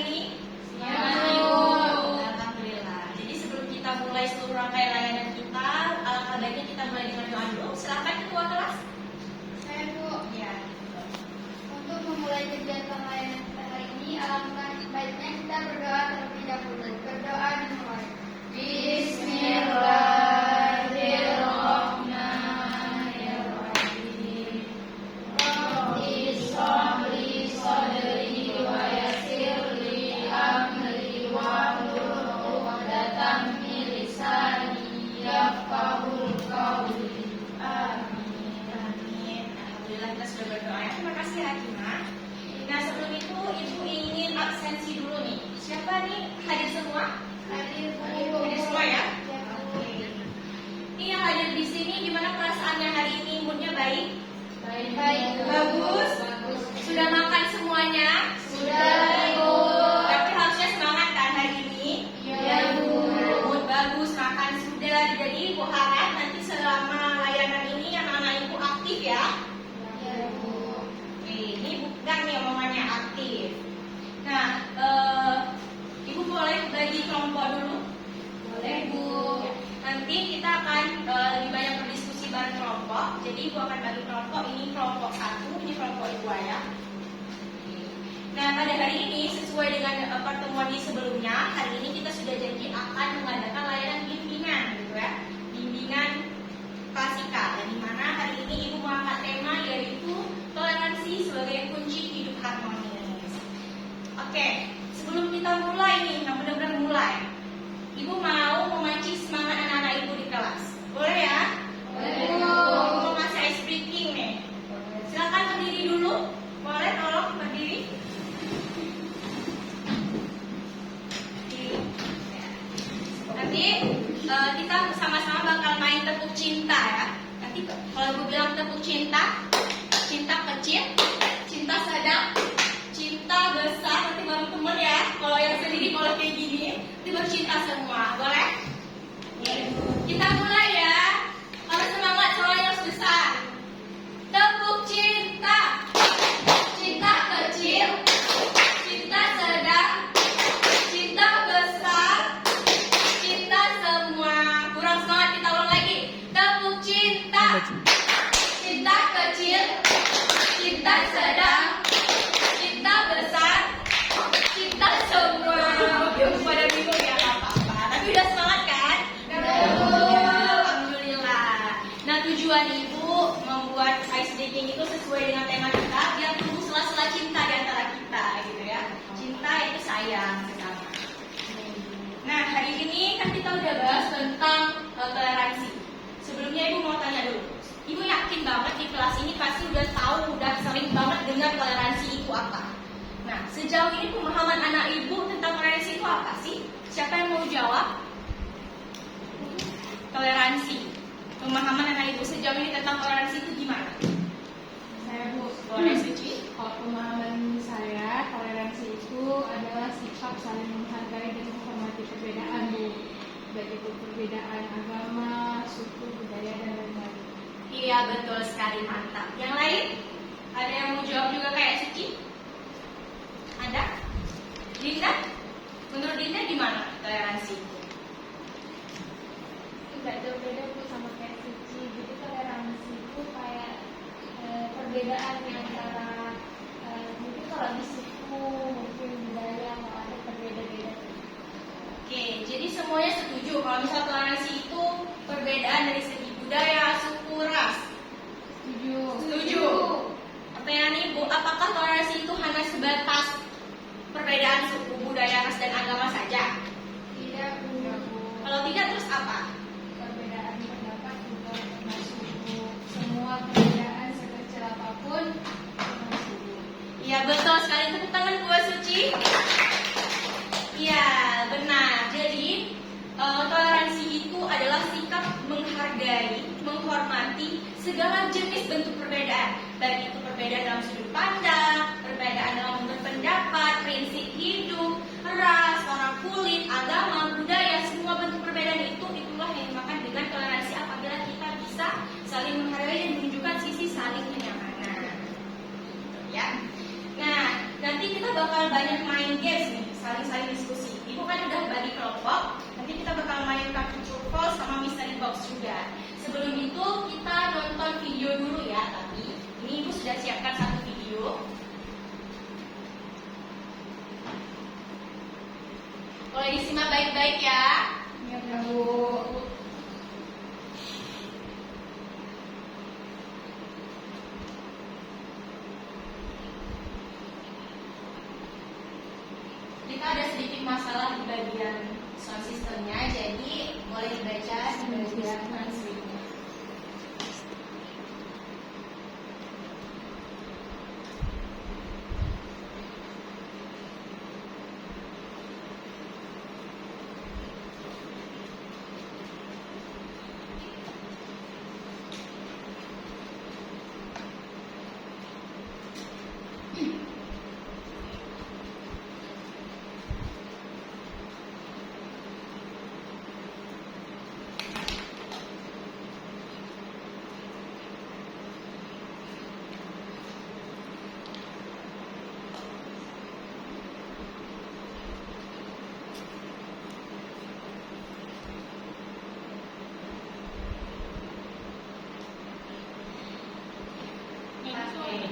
ini? Siap. Alhamdulillah. Jadi sebelum kita mulai seluruh rangkaian layanan kita, alangkah baiknya kita mulai dengan doa dulu. Silakan ketua kelas. Saya Bu, Ya. untuk memulai kegiatan layanan kita hari ini, alangkah baiknya kita berdoa terlebih dahulu. Berdoa dimulai. Bismillahirrahmanirrahim. Rabbi sholli shodri wa yassir li amri wahlul 'uqdatam min lisani yafqahul qawli. Amin. Amin. Alhamdulillah kita sudah berdoa. Terima kasih Hakimah. Nah sebelum itu Ibu ingin absensi dulu nih. Siapa nih hadir semua? Hadir Bu. Hadir semua ya? Ya, Bu. Oke. Ini yang hadir di sini gimana perasaannya hari ini? Moodnya baik? Baik. Bagus? Sudah makan semuanya? Sudah, Bu. Tapi harusnya semangat kan hari ini? Iya, Bu. Mood bagus, makan sudah. Jadi Ibu harap nanti selama layanan ini anak-anak Ibu aktif ya. Ya, Bu. Oke, ini bukan nih omongannya aktif. Nah, Ibu boleh bagi kelompok dulu? Boleh, Bu. Nanti kita akan lebih banyak berdiskusi bareng kelompok. Jadi Ibu akan bagi kelompok. Ini kelompok 1, ini kelompok 2 ya. Nah, pada hari ini sesuai dengan pertemuan di sebelumnya, hari ini kita sudah janji akan mengadakan layanan bimbingan, gitu ya. Bimbingan klasika. Dan di mana hari ini Ibu mengangkat tema yaitu toleransi sebagai kunci hidup harmonis. Oke, sebelum kita mulai nih, yang benar-benar mulai, Ibu mau memancing semangat anak-anak Ibu di kelas. Boleh ya? Boleh, Ibu Bu. mau ngasih ice breaking nih. Silakan berdiri dulu. Boleh tolong berdiri. Nanti kita sama-sama bakal main tepuk cinta ya. Nanti kalau Ibu bilang tepuk cinta, cinta kecil, cinta sedang, cinta besar, nanti baru temen ya. Kalau yang sendiri kalau kayak gini, nanti baru cinta semua. Boleh? Kita mulai ya. Harus semangat soalnya harus besar. Tepuk cinta, cinta kecil, cinta sedang, cinta besar, cinta semua. Kurang semangat, kita ulang lagi. Tepuk cinta, cinta kecil, cinta sedang, cinta besar, cinta semua. Oke, pada bingung ya, nggak apa-apa. Tapi udah semangat kan? Alhamdulillah. Nah, tujuan Ibu membuat ice breaking itu sesuai dengan tema kita, biar tumbuh sela-sela cinta di antara kita, gitu ya. Cinta itu sayang sesama. Nah, hari ini kan kita udah bahas tentang toleransi. Sebelumnya Ibu mau tanya dulu. Ibu yakin banget di kelas ini pasti udah tahu, udah sering banget dengar toleransi itu apa. Nah, sejauh ini pemahaman anak Ibu tentang toleransi itu apa sih? Siapa yang mau jawab? Toleransi. Pemahaman anak Ibu sejauh ini tentang toleransi itu gimana? Saya Bu, Boleh Suci? kalau pemahaman saya, toleransi itu adalah sikap saling menghargai dan menghormati perbedaan Bu, baik itu perbedaan agama, suku, budaya dan lain-lain. Iya, betul sekali, mantap. Yang lain? Ada yang mau jawab juga kayak Suci? Ada? Dinda? Menurut Dinda gimana toleransi itu? Tidak jauh beda Bu sama kayak Suci. Jadi toleransi itu kayak perbedaan antara mungkin kalau di suku, mungkin budaya, kalau ada berbeda-beda. Oke, jadi semuanya setuju kalau misal toleransi itu perbedaan dari segi budaya, suku, ras. Setuju. Setuju. Pertanyaan Ibu, apakah toleransi itu hanya sebatas perbedaan suku, budaya, ras, dan agama saja? Tidak Bu. Kalau tidak, terus apa? Perbedaan pendapat juga termasuk Bu. Semua perbedaan sekecil apapun termasuk Bu. Iya, betul sekali. Tepuk tangan buat Suci. Iya, benar. Jadi, toleransi itu adalah sikap menghargai, menghormati segala jenis bentuk perbedaan. Baik itu perbedaan dalam sudut pandang, perbedaan dalam berpendapat, prinsip hidup, ras, warna kulit, agama, budaya, semua bentuk perbedaan itu itulah yang dimakan dengan toleransi apabila kita bisa saling menghargai dan menunjukkan sisi saling menyamakan. Ya. Nah, nanti kita bakal banyak main games nih. saling diskusi. Ibu kan udah bagi kelompok, nanti kita bakal main kartu true false sama mystery box juga. Sebelum itu kita nonton video dulu ya, tapi ini ibu sudah siapkan satu video. Boleh disimak baik-baik ya. Ya, Bu. Kita ada sedikit masalah di bagian sound systemnya, jadi boleh dibaca di bagian transkripnya. Oke,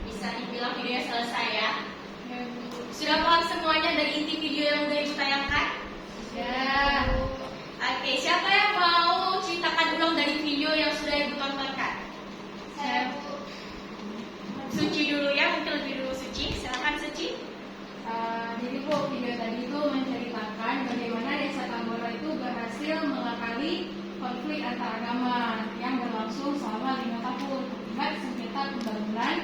bisa dibilang videonya selesai ya. Ya, Bu. Sudah paham semuanya dari inti video yang udah ibu tayangkan? Ya. Oke, siapa yang mau ceritakan ulang dari video yang sudah ibu tontonkan? Saya Bu. Suci dulu ya, mungkin lebih dulu Suci. Silakan Suci. Jadi Bu, video tadi itu menceritakan bagaimana Desa Tambora itu berhasil mengakali konflik antar agama yang berlangsung selama 5 tahun akibat sengketa pembangunan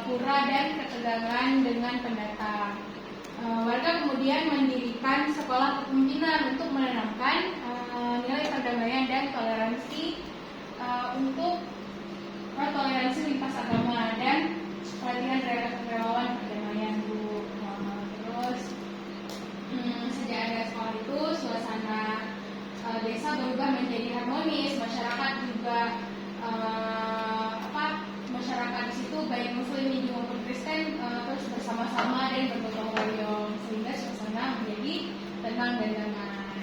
pura dan ketegangan dengan pendatang. Warga kemudian mendirikan sekolah kepemimpinan untuk menanamkan nilai perdamaian dan toleransi untuk toleransi lintas agama dan pelatihan relawan perdamaian Bu. Terus sejak ada sekolah itu suasana desa berubah menjadi harmonis, masyarakat juga masyarakat di situ baik Muslim maupun Kristen terus bersama-sama dan bergotong royong sehingga suasana menjadi tenang dan damai.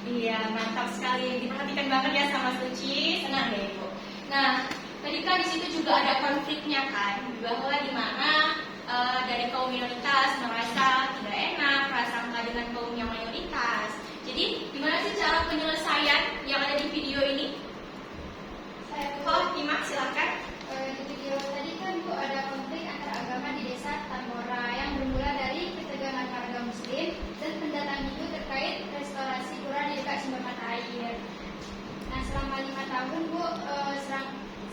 Iya, mantap sekali. Diperhatikan banget ya sama Suci. Senang deh ibu. Nah, tadi kan di situ juga ada konfliknya kan, bahwa di mana dari kaum minoritas merasa tidak enak, prasangka dengan kaum yang mayoritas. Jadi, gimana sih cara penyelesaian yang ada di video ini? Saya Bu. Oh, Ima, silakan. Di video tadi kan Bu ada konflik antar agama di Desa Tambora yang bermula dari ketegangan warga Muslim dan pendatang Hindu terkait restorasi pura di dekat sumber mata air. Nah, selama 5 tahun Bu,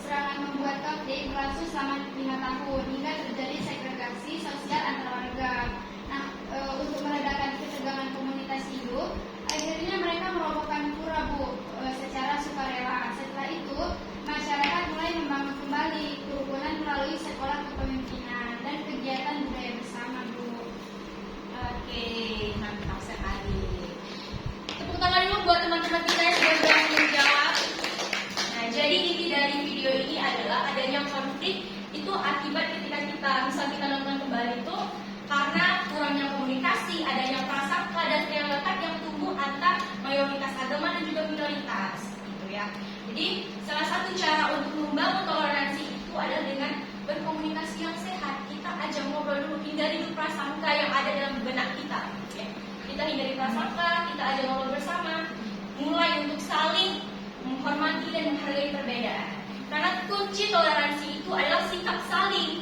serangan membuat konflik berlangsung selama 5 tahun hingga terjadi segregasi sosial antar warga. Nah, untuk meredakan ketegangan komunitas Hindu, akhirnya mereka merobohkan pura Bu secara sukarela. Setelah itu, masyarakat mulai membangun kembali kerukunan melalui sekolah kepemimpinan dan kegiatan budaya bersama Bu. Oke, mantap sekali. Tepuk tangan dulu buat teman-teman kita yang sudah berani menjawab. Nah, jadi inti dari video ini adalah adanya konflik itu akibat ketika kita nonton kembali itu karena kurangnya komunikasi, adanya prasangka dan stereotip yang tumbuh antar mayoritas agama dan juga minoritas, gitu ya. Jadi salah satu cara untuk membangun toleransi itu adalah dengan berkomunikasi yang sehat. Kita ajak ngobrol dulu, hindari dulu prasangka yang ada dalam benak kita. Ya. Kita hindari prasangka, kita ajak ngobrol bersama, mulai untuk saling menghormati dan menghargai perbedaan. Karena kunci toleransi itu adalah sikap saling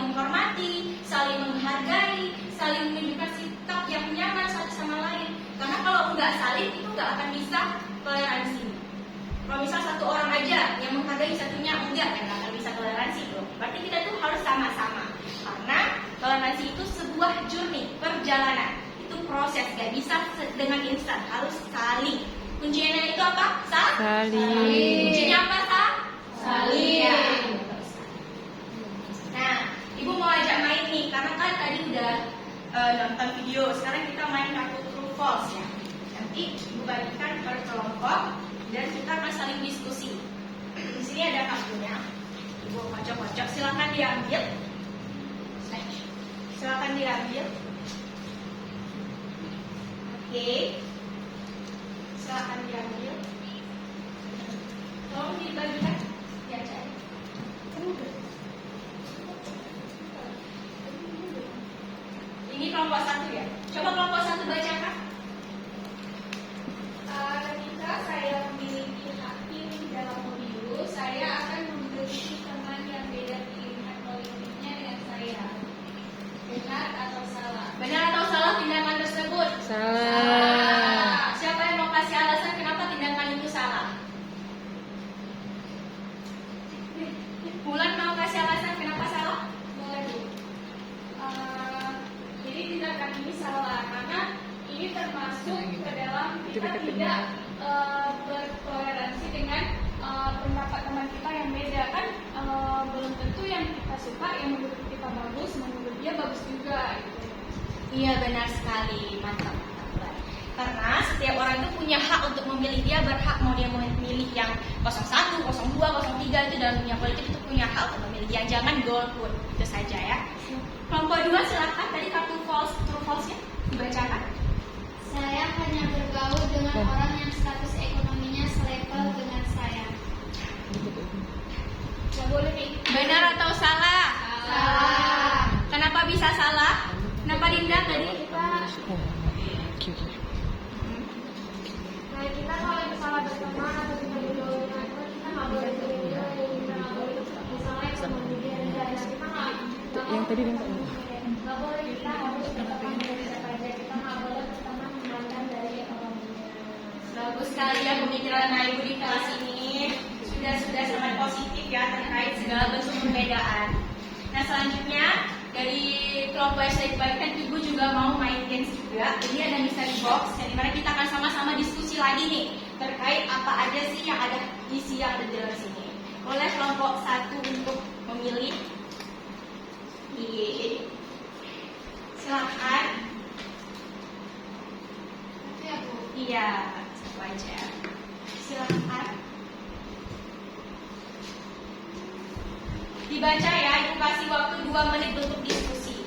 menghormati, saling menghargai, saling menunjukkan sikap yang nyaman satu sama lain. Karena kalau nggak saling itu nggak akan bisa toleransi. Kalau misal satu orang aja yang menghargai satunya enggak, kan nggak akan bisa toleransi loh. Berarti kita tuh harus sama-sama. Karena toleransi itu sebuah journey, perjalanan. Itu proses, nggak bisa dengan instan, harus saling. Kuncinya itu apa? Saling. Kuncinya apa, Saling. Ya. Nah, ibu mau ajak main nih, karena kan tadi udah nonton video. Sekarang kita main kartu true false ya. Nanti ibu bagikan per kelompok dan kita akan saling diskusi. Di sini ada kartunya. Ibu kocok-kocok, silakan diambil. Silakan diambil. Oke. Silakan diambil. Tolong dibagikan. Dibaca. Ini kelompok 1 ya. Coba kelompok 1 bacakan. Ketika saya memiliki hakim dalam pemilu, saya akan memiliki teman yang beda pilihan politiknya dengan saya. Benar atau salah? Benar atau salah tindakan tersebut? Salah. Siapa yang mau kasih alasan kenapa tindakan itu salah? Bulan mau kasih alasan kenapa salah? Boleh, Bu. Jadi tindakan ini salah karena ini termasuk ke dalam kita tidak bertoleransi dengan pendapat teman kita yang beda kan, belum tentu yang kita suka yang menurut kita bagus menurut dia bagus juga gitu. Iya benar sekali, mantap. Karena setiap orang itu punya hak untuk memilih, dia berhak mau dia memilih yang 01, 02, 03 itu dalam dunia politik itu punya hak untuk memilih. Yang jangan golput, itu saja ya. Kelompok 2 silakan tadi kartu false, true false-nya dibacakan. Saya hanya bergaul dengan orang yang status ekonominya selevel dengan saya. Gak boleh nih. Benar atau salah? Salah. Kenapa bisa salah? Kenapa Dinda tadi? Kita kalau misalnya berteman atau kita bergaul dengan teman, kita nggak boleh bergaul, kita nggak boleh misalnya ekonomi dia rendah, kita nggak Yang tadi minta nggak boleh, kita harus berteman dari siapa aja, kita nggak boleh berteman memandang dari ekonominya. Bagus sekali ya pemikiran Ibu di kelas ini. Sudah sangat positif ya terkait segala bentuk perbedaan. Nah selanjutnya dari kelompok SD kebaikan Ibu juga mau main games juga. Jadi ada mystery box yang dimana kita akan sama-sama diskusi lagi nih terkait apa aja sih yang ada isi yang ada di dalam sini. Boleh kelompok 1 untuk memilih. Iya. Silakan. Iya, Bu. Iya, satu aja. Silakan. Dibaca ya, Ibu kasih waktu 2 menit untuk diskusi.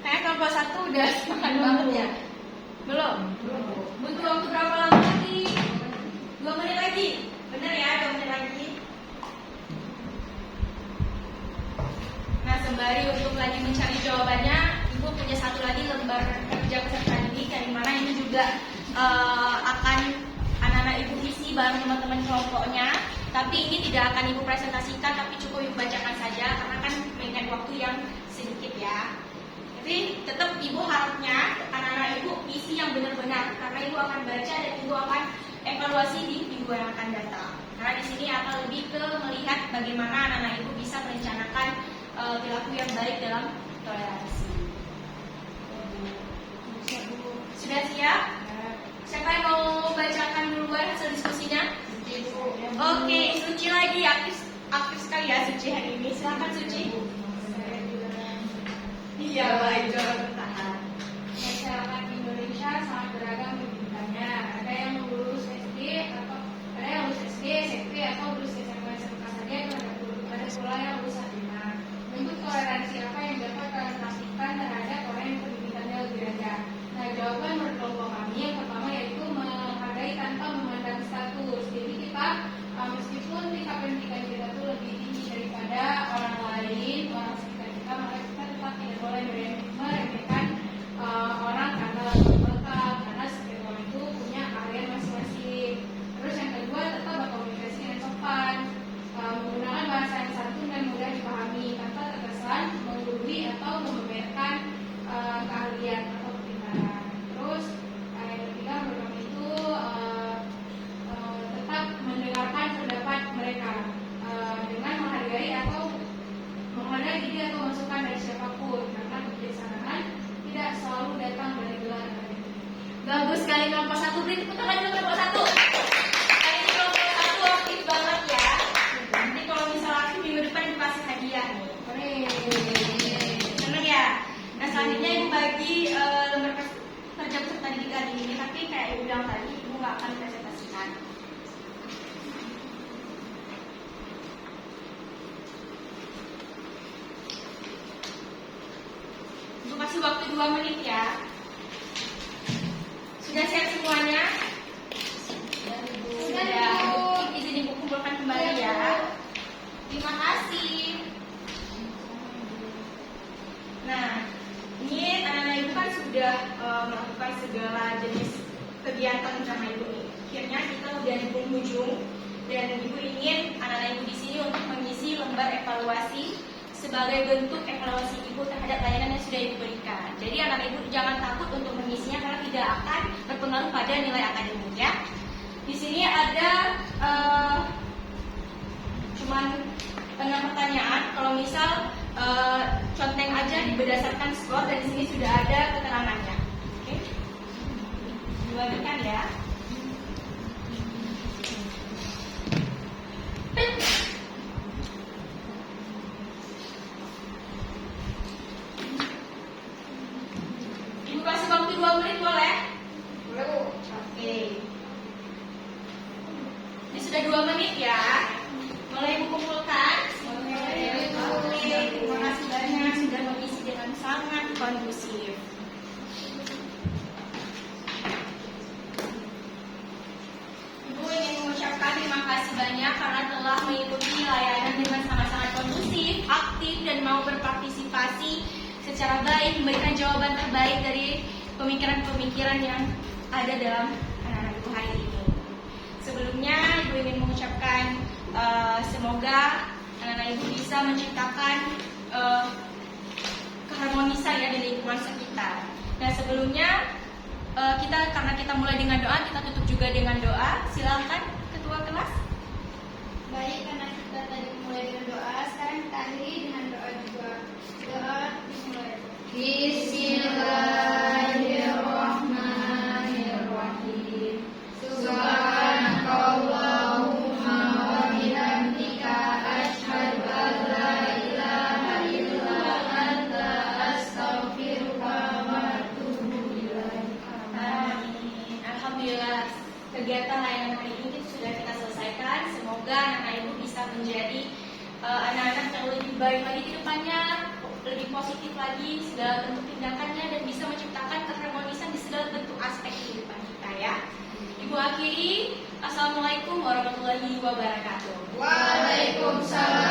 Kayak kelompok 1 udah semangat banget ya. Belum? Butuh waktu berapa lama lagi? 2 menit lagi. Bener ya, 2 menit lagi. Nah, sembari untuk lagi mencari jawabannya, Ibu punya satu lagi lembar kerja peserta didik yang dimana ini juga akan anak-anak Ibu isi bareng teman-teman kelompoknya. Tapi ini tidak akan Ibu presentasikan, tapi cukup Ibu bacakan saja karena kan mengingat waktu yang sedikit ya. Tapi tetap Ibu harapnya anak-anak Ibu isi yang benar-benar karena Ibu akan baca dan Ibu akan evaluasi di minggu yang akan datang. Karena di sini akan lebih ke melihat bagaimana anak-anak Ibu bisa merencanakan perilaku yang baik dalam toleransi. Sudah siap? Siapa yang mau bacakan duluan hasil diskusinya? Oke, Suci lagi aktif sekali ya Suci hari ini. Silakan Suci. Iya, baik, juara bertahan. Masyarakat Indonesia sangat beragam pendidikannya. Ada yang lulus SD atau ada yang lulus SD, SMP atau lulus SMA SMK saja, ada pula yang lulus sarjana. Bentuk toleransi apa yang dapat kalian pastikan terhadap orang yang pendidikannya lebih rendah? Nah, jawaban menurut kelompok kami yang pertama yaitu menghargai tanpa memandang status. Jadi kita meskipun tingkat pendidikan kita itu lebih tinggi daripada orang lain, orang sekitar kita, maka kita tetap tidak boleh meremehkan orang karena bekal, karena setiap orang itu punya keahlian masing-masing. Terus yang kedua, tetap berkomunikasi dengan sopan, menggunakan bahasa yang santun dan mudah dipahami tanpa terkesan menggurui atau memamerkan keahlian atau kepintaran. Terus yang ketiga, menurut kami itu tetap mendengarkan pendapat mereka dengan menghargai diri atau masukan dari siapapun karena kebijaksanaan tidak selalu datang dari gelar. Bagus sekali kelompok 1. Beri tepuk tangan untuk kelompok 1. Hari ini kelompok 1 aktif banget ya. Nanti kalau misalnya aktif minggu depan dikasih hadiah nih. Seneng ya? tadi ini, tapi kayak ibu bilang tadi, ibu nggak akan presentasikan. Ibu kasih waktu 2 menit ya. Sudah siap semuanya? Sudah. Izin ibu kumpulkan kembali ya. Terima kasih. Nah, ini anak-anak ibu kan sudah melakukan segala jenis kegiatan sama ibu nih. Akhirnya kita udah di penghujung dan ibu ingin anak-anak ibu di sini untuk mengisi lembar evaluasi sebagai bentuk evaluasi ibu terhadap layanan yang sudah ibu berikan. Jadi anak ibu jangan takut untuk mengisinya karena tidak akan berpengaruh pada nilai akademik ya. Di sini ada cuman 6 pertanyaan. Kalau misal conteng aja berdasarkan skor dan di sini sudah ada keterangannya. Oke, dibagikan ya. Ibu kasih waktu 2 menit boleh? Boleh Bu. Oke. Ini sudah 2 menit ya. Mulai ibu kumpulkan. Oke, terima kasih banyak sudah mengisi dengan sangat kondusif. Ibu ingin mengucapkan terima kasih banyak karena telah mengikuti layanan dengan sangat-sangat kondusif, aktif, dan mau berpartisipasi secara baik, memberikan jawaban terbaik dari pemikiran-pemikiran yang ada dalam anak-anak ibu hari ini. Sebelumnya, ibu ingin mengucapkan semoga anak-anak ibu bisa menciptakan keharmonisan ya di lingkungan sekitar. Nah sebelumnya karena kita mulai dengan doa, kita tutup juga dengan doa. Silakan ketua kelas. Baik, karena kita tadi mulai dengan doa, sekarang kita akhiri dengan doa juga. Doa dimulai. Bismillahirrahmanirrahim. Subhanakallahumma wa bihamdika asyhadu an la ilaha illa anta astaghfiruka wa atubu ilaik. Amin. Alhamdulillah kegiatan layanan hari ini sudah kita selesaikan. Semoga anak-anak ibu bisa menjadi anak-anak yang lebih baik lagi di depannya, lebih positif lagi segala bentuk tindakannya dan bisa menciptakan keharmonisan di segala bentuk aspek kehidupan kita ya. Ibu akhiri, Assalamualaikum warahmatullahi wabarakatuh. Waalaikumsalam